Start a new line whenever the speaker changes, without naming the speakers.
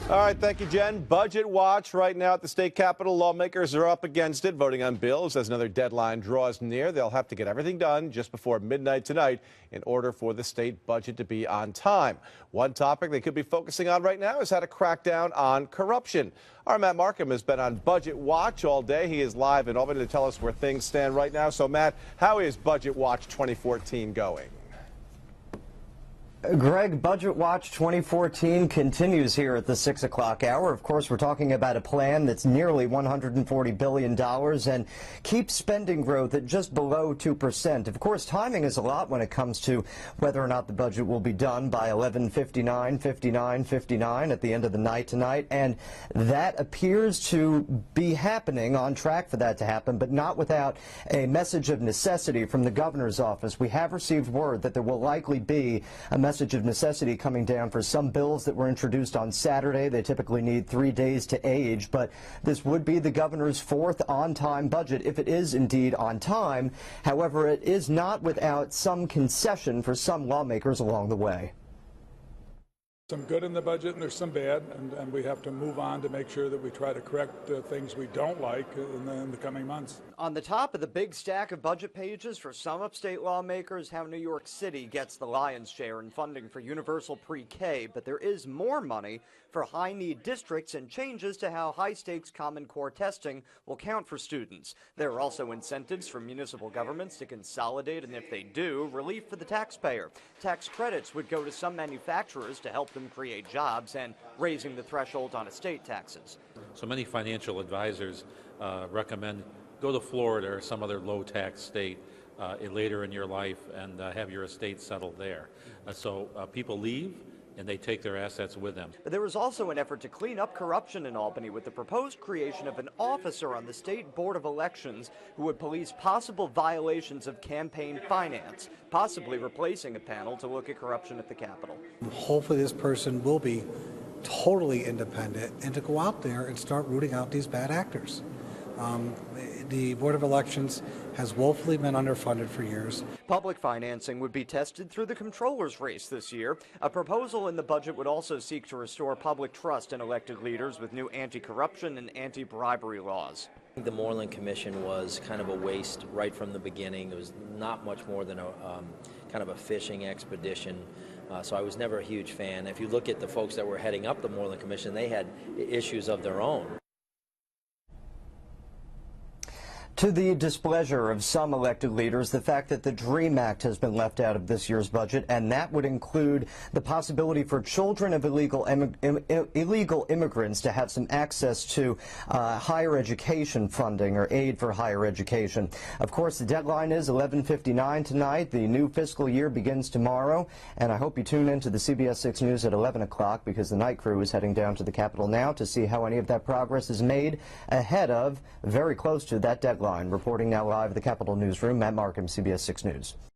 All right, thank you, Jen. Budget watch right now at the state capitol. Lawmakers are up against it, voting on bills as another deadline draws near. They'll have to get everything done just before midnight tonight in order for the state budget to be on time. One topic they could be focusing on right now is how to crack down on corruption. Our Matt Markham has been on budget watch all day. He is live in Albany to tell us where things stand right now. So, Matt, how is Budget Watch 2014 going?
Greg, Budget Watch 2014 continues here at the 6 o'clock hour. Of course, we're talking about a plan that's nearly $140 billion and keeps spending growth at just below 2%. Of course, timing is a lot when it comes to whether or not the budget will be done by 11:59 at the end of the night tonight. And that appears to be happening, on track for that to happen, but not without a message of necessity from the governor's office. We have received word that there will likely be a message of necessity coming down for some bills that were introduced on Saturday. They typically need 3 days to age, but this would be the governor's fourth on-time budget if it is indeed on time. However, it is not without some concession for some lawmakers along the way.
Some good in the budget and there's some bad, and we have to move on to make sure that we try to correct things we don't like in the coming months.
On the top of the big stack of budget pages for some upstate lawmakers, how New York City gets the lion's share in funding for universal pre-K, but there is more money for high-need districts and changes to how high-stakes Common Core testing will count for students. There are also incentives for municipal governments to consolidate, and if they do, relief for the taxpayer. Tax credits would go to some manufacturers to help them create jobs, and raising the threshold on estate taxes.
So many financial advisors recommend go to Florida or some other low-tax state later in your life and have your estate settled there. So people leave and they take their assets with them.
But there was also an effort to clean up corruption in Albany with the proposed creation of an officer on the State Board of Elections who would police possible violations of campaign finance, possibly replacing a panel to look at corruption at the Capitol.
Hopefully this person will be totally independent and to go out there and start rooting out these bad actors. The Board of Elections has woefully been underfunded for years.
Public financing would be tested through the comptroller's race this year. A proposal in the budget would also seek to restore public trust in elected leaders with new anti-corruption and anti-bribery laws.
The Moreland Commission was kind of a waste right from the beginning. It was not much more than a kind of a fishing expedition. So I was never a huge fan. If you look at the folks that were heading up the Moreland Commission, they had issues of their own.
To the displeasure of some elected leaders, the fact that the DREAM Act has been left out of this year's budget, and that would include the possibility for children of illegal immigrants to have some access to higher education funding or aid for higher education. Of course, the deadline is 11:59 tonight. The new fiscal year begins tomorrow, and I hope you tune in to the CBS 6 News at 11 o'clock because the night crew is heading down to the Capitol now to see how any of that progress is made ahead of, very close to that deadline. Reporting now live at the Capitol Newsroom, Matt Markham, CBS 6 News.